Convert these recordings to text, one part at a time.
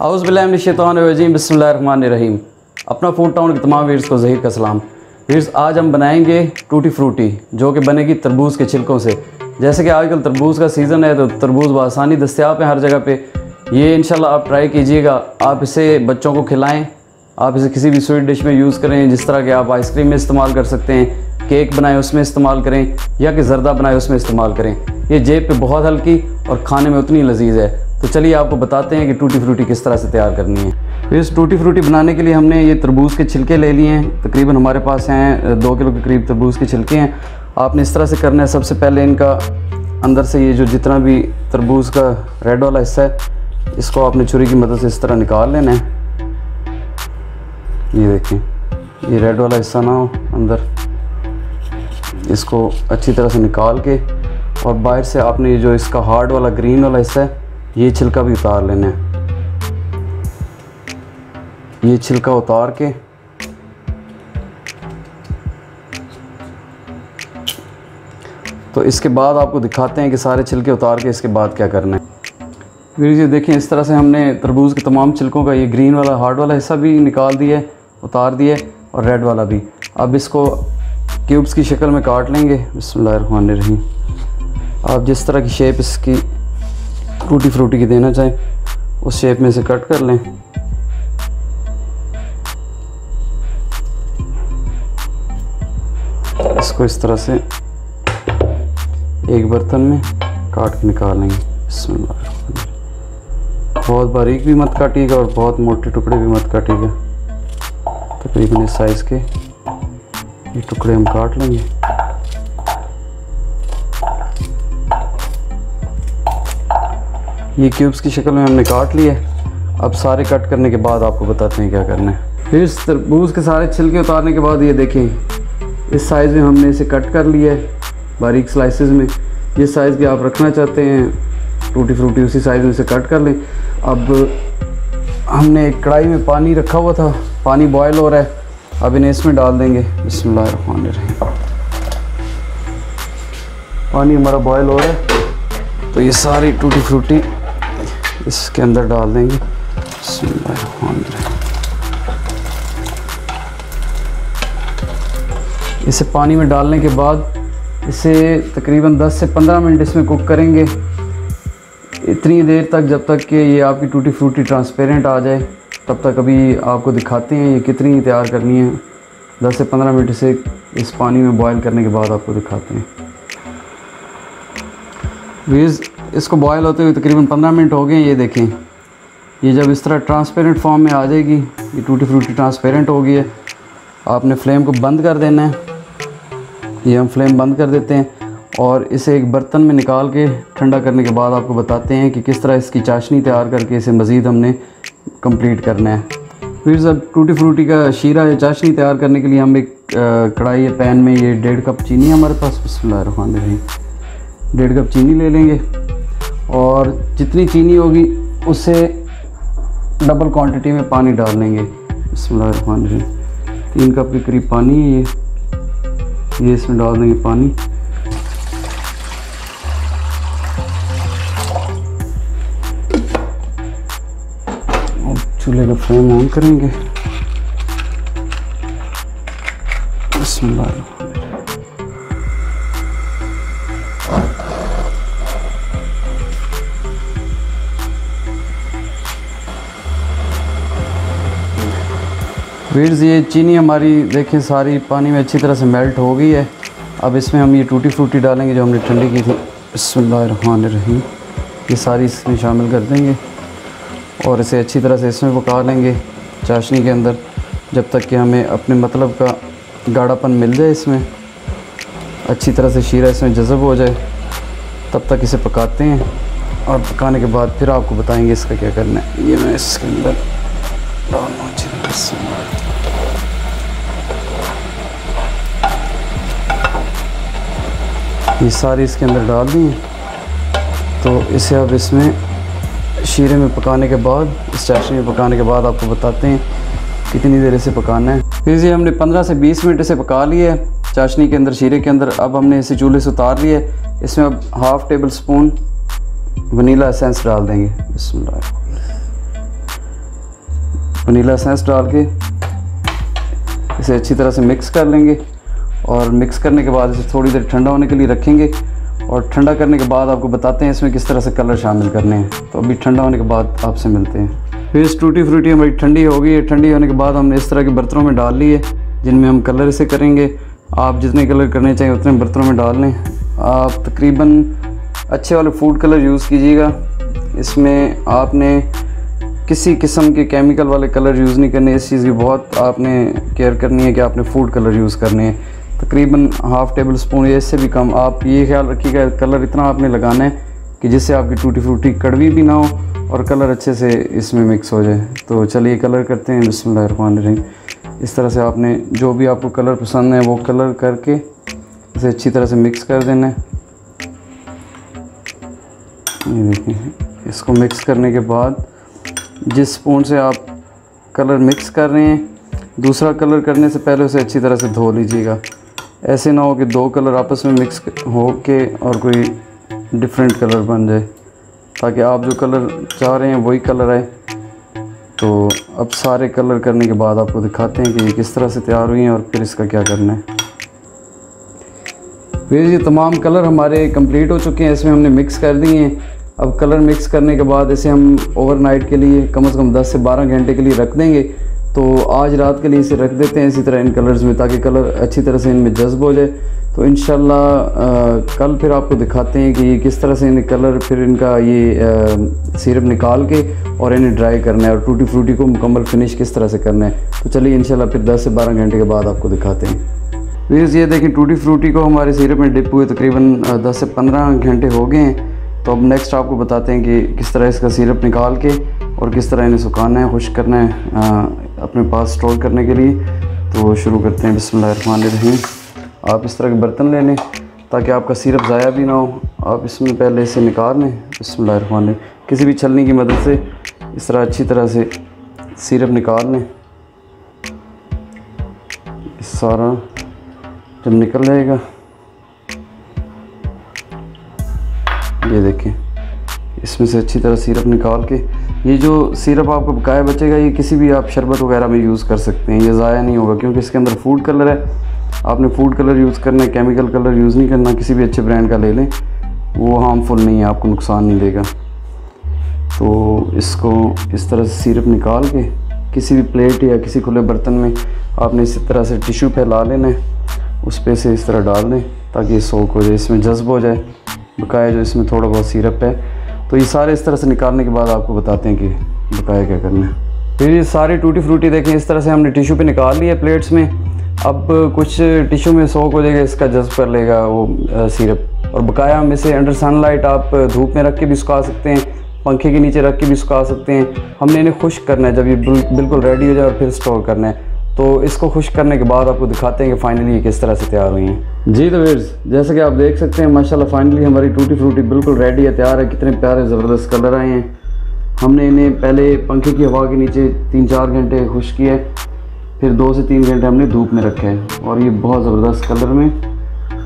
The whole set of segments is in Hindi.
औज़ु बिल्लाहि मिनश शैतानिर रजीम, बिस्मिल्लाहिर्रहमानिर्रहीम। अपना फूड टाउन के तमाम व्यूअर्स को ज़हीर का सलाम। व्यूअर्स, आज हम बनाएंगे टूटी फ्रूटी, जो कि बनेगी तरबूज़ के छिलकों से। जैसे कि आजकल तरबूज़ का सीज़न है तो तरबूज़ बआसानी दस्तयाब है हर जगह पे। ये इंशाल्लाह आप ट्राई कीजिएगा। आप इसे बच्चों को खिलाएँ, आप इसे किसी भी स्वीट डिश में यूज़ करें, जिस तरह के आप आइसक्रीम में इस्तेमाल कर सकते हैं, केक बनाएं उसमें इस्तेमाल करें, या कि ज़र्दा बनाएं उसमें इस्तेमाल करें। ये जेब पे बहुत हल्की और खाने में उतनी लजीज है। तो चलिए आपको बताते हैं कि टूटी फ्रूटी किस तरह से तैयार करनी है। तो इस टूटी फ्रूटी बनाने के लिए हमने ये तरबूज़ के छिलके ले लिए हैं। तकरीबन हमारे पास हैं 2 किलो के करीब तरबूज़ के छिलके हैं। आपने इस तरह से करना है, सबसे पहले इनका अंदर से ये जो जितना भी तरबूज़ का रेड वाला हिस्सा है, इसको आपने छुरी की मदद से इस तरह निकाल लेना है। ये देखें, ये रेड वाला हिस्सा ना हो अंदर, इसको अच्छी तरह से निकाल के, और बाहर से आपने जो इसका हार्ड वाला ग्रीन वाला हिस्सा है, ये छिलका भी उतार लेना है। ये छिलका उतार के तो इसके बाद आपको दिखाते हैं कि सारे छिलके उतार के इसके बाद क्या करना है। फिर ये देखें, इस तरह से हमने तरबूज़ के तमाम छिलकों का ये ग्रीन वाला हार्ड वाला हिस्सा भी निकाल दिया है, उतार दिया है, और रेड वाला भी। अब इसको क्यूब्स की शक्ल में काट लेंगे। बिस्मिल्लाहिर्रहमानिर्रहीम। आप जिस तरह की शेप इसकी टूटी फ्रूटी की देना चाहें, उस शेप में से कट कर लें। इसको इस तरह से एक बर्तन में काट के निकाल लेंगे। बिस्मिल्लाहिर्रहमानिर्रहीम। बहुत बारीक भी मत काटिएगा और बहुत मोटे टुकड़े भी मत काटिएगा। तकरीबन इस साइज़ के ये टुकड़े हम काट लेंगे। ये क्यूब्स की शक्ल में हमने काट लिए। अब सारे कट करने के बाद आपको बताते हैं क्या करना है। फिर इस तरबूज़ के सारे छिलके उतारने के बाद ये देखें, इस साइज़ में हमने इसे कट कर लिया है बारीक स्लाइसेस में। जिस साइज़ की आप रखना चाहते हैं टूटी फ्रूटी, उसी साइज़ में इसे कट कर लें। अब हमने एक कढ़ाई में पानी रखा हुआ था, पानी बॉयल हो रहा है। अब इन्हें इसमें डाल देंगे। बिस्मिल्लाहिर्रहमानिर्रहीम। पानी हमारा बॉयल हो रहा है तो ये सारी टूटी फ्रूटी इसके अंदर डाल देंगे। बिस्मिल्लाहिर्रहमानिर्रहीम। इसे पानी में डालने के बाद इसे तकरीबन 10 से 15 मिनट इसमें कुक करेंगे। इतनी देर तक जब तक कि ये आपकी टूटी फ्रूटी ट्रांसपेरेंट आ जाए, तब तक अभी आपको दिखाते हैं ये कितनी तैयार करनी है। 10 से 15 मिनट इसे इस पानी में बॉयल करने के बाद आपको दिखाते हैं। वीज़ इसको बॉयल होते हुए तकरीबन 15 मिनट हो गए। ये देखें, ये जब इस तरह ट्रांसपेरेंट फॉर्म में आ जाएगी, ये टूटी फ्रूटी ट्रांसपेरेंट हो गई है, आपने फ्लेम को बंद कर देना है। ये हम फ्लेम बंद कर देते हैं और इसे एक बर्तन में निकाल के ठंडा करने के बाद आपको बताते हैं कि किस तरह इसकी चाशनी तैयार करके इसे मज़ीद हमने कंप्लीट करना है। फिर जब टूटी फ्रूटी का शीरा या चाशनी तैयार करने के लिए हम एक कढ़ाई या पैन में ये 1.5 कप चीनी हमारे पास, बिस्मिल्लाहिर्रहमानिर्रहीम, 1.5 कप चीनी ले लेंगे। और जितनी चीनी होगी उससे डबल क्वांटिटी में पानी डाल लेंगे। बिस्मिल्लाहिर्रहमानिर्रहीम। 3 कप के करीब पानी है ये इसमें डाल देंगे पानी। चूल्हे का फ्लेम ऑन करेंगे। बिस्मिल्लाह। वीड्स, ये चीनी हमारी देखें सारी पानी में अच्छी तरह से मेल्ट हो गई है। अब इसमें हम ये टूटी फ्रूटी डालेंगे जो हमने ठंडी की थी। बिस्मिल्लाहिर्रहमानिर्रहीम। ये सारी इसमें शामिल कर देंगे और इसे अच्छी तरह से इसमें पका लेंगे चाशनी के अंदर, जब तक कि हमें अपने मतलब का गाढ़ापन मिल जाए, इसमें अच्छी तरह से शीरा इसमें जज़ब हो जाए, तब तक इसे पकाते हैं। और पकाने के बाद फिर आपको बताएंगे इसका क्या करना है। ये मैं इसके अंदर डालना चाहिए। ये सारी इसके अंदर डाल दी। तो इसे अब इसमें शीरे में पकाने के बाद, इस चाशनी में पकाने के बाद आपको बताते हैं कितनी देर इसे पकाना है। फिर ये हमने 15 से 20 मिनट इसे पका लिया है चाशनी के अंदर, शीरे के अंदर। अब हमने इसे चूल्हे से उतार लिया है। इसमें अब ½ टेबल स्पून वनीला एसेंस डाल देंगे। बिस्मिल्लाह। वनीला एसेंस डाल के इसे अच्छी तरह से मिक्स कर लेंगे। और मिक्स करने के बाद इसे थोड़ी देर ठंडा होने के लिए रखेंगे और ठंडा करने के बाद आपको बताते हैं इसमें किस तरह से कलर शामिल करने हैं। तो अभी ठंडा होने के बाद आपसे मिलते हैं। फिर इस टूटी फ्रूटी हमारी ठंडी हो गई है। ठंडी होने के बाद हमने इस तरह के बर्तनों में डाल ली है जिनमें हम कलर इसे करेंगे। आप जितने कलर करने चाहिए उतने बर्तनों में डाल लें। आप तकरीबन अच्छे वाले फूड कलर यूज़ कीजिएगा। इसमें आपने किसी किस्म के केमिकल वाले कलर यूज़ नहीं करने। इस चीज़ की बहुत आपने केयर करनी है कि आपने फूड कलर यूज़ करने हैं। तकरीबन हाफ़ टेबल स्पून या इससे भी कम। आप ये ख्याल रखिएगा कलर इतना आपने लगाना है कि जिससे आपकी टूटी फ्रूटी कड़वी भी ना हो और कलर अच्छे से इसमें मिक्स हो जाए। तो चलिए कलर करते हैं। बिस्मिल्लाहिर्रहमानिर्रहीम। इस तरह से आपने जो भी आपको कलर पसंद है वो कलर करके इसे अच्छी तरह से मिक्स कर देना है। ये देखिए, इसको मिक्स करने के बाद जिस स्पून से आप कलर मिक्स कर रहे हैं दूसरा कलर करने से पहले उसे अच्छी तरह से धो लीजिएगा। ऐसे ना हो कि दो कलर आपस में मिक्स हो के और कोई डिफरेंट कलर बन जाए, ताकि आप जो कलर चाह रहे हैं वही कलर आए। तो अब सारे कलर करने के बाद आपको दिखाते हैं कि ये किस तरह से तैयार हुई हैं और फिर इसका क्या करना है। फिर ये तमाम कलर हमारे कंप्लीट हो चुके हैं, इसमें हमने मिक्स कर दिए हैं। अब कलर मिक्स करने के बाद इसे हम ओवरनाइट के लिए कम से कम 10 से 12 घंटे के लिए रख देंगे। तो आज रात के लिए इसे रख देते हैं इसी तरह इन कलर्स में, ताकि कलर अच्छी तरह से इनमें जज्ब हो जाए। तो इंशाल्लाह कल फिर आपको दिखाते हैं कि ये किस तरह से इन कलर फिर इनका ये सिरप निकाल के और इन्हें ड्राई करना है और टूटी फ्रूटी को मुकम्मल फिनिश किस तरह से करना है। तो चलिए इंशाल्लाह फिर 10 से 12 घंटे के बाद आपको दिखाते हैं। प्लीज़ ये देखें, टूटी फ्रूटी को हमारे सिरप में डिप हुए तकरीबन 10 से 15 घंटे हो गए हैं। तो अब नेक्स्ट आपको बताते हैं कि किस तरह इसका सिरप निकाल के और किस तरह इन्हें सुखाना है, खुश्क करना है अपने पास स्टोर करने के लिए। तो शुरू करते हैं। बिस्मिल्लाहिर्रहमानिर्रहीम। आप इस तरह के बर्तन ले लें ताकि आपका सिरप ज़ाया भी ना हो। आप इसमें पहले इसे निकाल लें। बिस्मिल्लाहिर्रहमानिर्रहीम। किसी भी छलनी की मदद से इस तरह अच्छी तरह से सिरप निकाल लें। सारा जब निकल जाएगा, ये देखें, इसमें से अच्छी तरह सिरप निकाल के ये जो सिरप आपको बकाया बचेगा ये किसी भी आप शरबत वगैरह में यूज़ कर सकते हैं। ये ज़ाया नहीं होगा क्योंकि इसके अंदर फूड कलर है। आपने फूड कलर यूज़ करना है, केमिकल कलर यूज़ नहीं करना। किसी भी अच्छे ब्रांड का ले लें, वो हार्मफुल नहीं है, आपको नुकसान नहीं देगा। तो इसको इस तरह से सिरप निकाल के किसी भी प्लेट या किसी खुले बर्तन में आपने इसी तरह से टिश्यू फैला लेना है, उस पर से इस तरह डाल दें ताकि ये सोख हो जाए, इसमें जज्ब हो जाए बकाया जो इसमें थोड़ा बहुत सिरप है। तो ये सारे इस तरह से निकालने के बाद आपको बताते हैं कि बकाया क्या करना है। फिर ये सारी टूटी फ्रूटी देखें इस तरह से हमने टिश्यू पे निकाल लिया प्लेट्स में। अब कुछ टिश्यू में सोख हो जाएगा, इसका जज्ब कर लेगा वो सिरप। और बकाया हम इसे अंडर सनलाइट आप धूप में रख के भी सुखा सकते हैं, पंखे के नीचे रख के भी सुखा सकते हैं। हमने इन्हें खुश्क करना है जब ये बिल्कुल रेडी हो जाए और फिर स्टोर करना है। तो इसको खुश्क करने के बाद आपको दिखाते हैं कि फ़ाइनली ये किस तरह से तैयार हुई हैं। जी तो व्यूअर्स, जैसे कि आप देख सकते हैं माशाल्लाह फाइनली हमारी टूटी फ्रूटी बिल्कुल रेडी है, तैयार है। कितने प्यारे ज़बरदस्त कलर आए हैं। हमने इन्हें पहले पंखे की हवा के नीचे 3-4 घंटे खुश्क किया है, फिर 2 से 3 घंटे हमने धूप में रखे हैं और ये बहुत ज़बरदस्त कलर में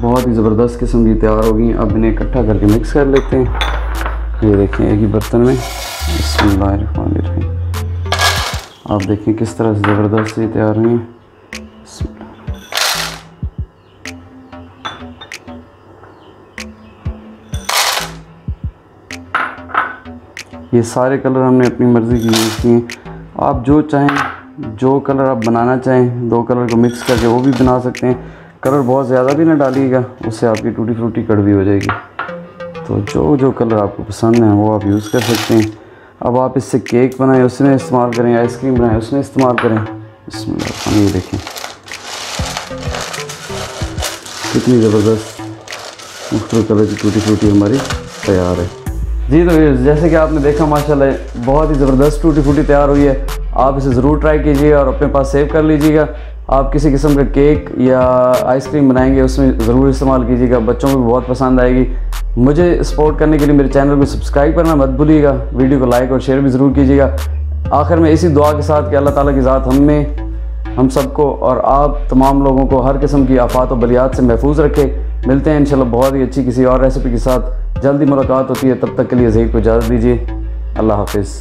बहुत ही ज़बरदस्त किस्म की तैयार हो गई। अब इन्हें इकट्ठा करके मिक्स कर लेते हैं। ये देखें एक ही बर्तन में। बिस्मिल्लाहिर्रहमानिर्रहीम। आप देखें किस तरह से ज़बरदस्त ये तैयार हुई हैं। ये सारे कलर हमने अपनी मर्ज़ी की यूज़ किए। आप जो चाहें, जो कलर आप बनाना चाहें, 2 कलर को मिक्स करके वो भी बना सकते हैं। कलर बहुत ज़्यादा भी ना डालिएगा, उससे आपकी टूटी फ्रूटी कड़वी हो जाएगी। तो जो जो कलर आपको पसंद है वो आप यूज़ कर सकते हैं। अब आप इससे केक बनाएं उसमें इस्तेमाल करें, आइसक्रीम बनाएं उसमें इस्तेमाल करें। इसमें ये देखें कितनी ज़बरदस्त मुख्तलिफ कलर की टूटी फ्रूटी हमारी तैयार है। जी तो जैसे कि आपने देखा माशाल्लाह बहुत ही ज़बरदस्त टूटी फ्रूटी तैयार हुई है। आप इसे ज़रूर ट्राई कीजिएगा और अपने पास सेव कर लीजिएगा। आप किसी किस्म का केक या आइसक्रीम बनाएंगे उसमें ज़रूर इस्तेमाल कीजिएगा, बच्चों को भी बहुत पसंद आएगी। मुझे सपोर्ट करने के लिए मेरे चैनल को सब्सक्राइब करना मत भूलिएगा, वीडियो को लाइक और शेयर भी ज़रूर कीजिएगा। आखिर में इसी दुआ के साथ कि अल्लाह ताला की ज़ात हम सबको और आप तमाम लोगों को हर किस्म की आफात और बलियात से महफूज रखे। मिलते हैं इंशाल्लाह बहुत ही अच्छी किसी और रेसिपी के साथ। जल्दी मुलाकात होती है, तब तक के लिए ज़हीर को इजाज़त दीजिए। अल्लाह हाफिज़।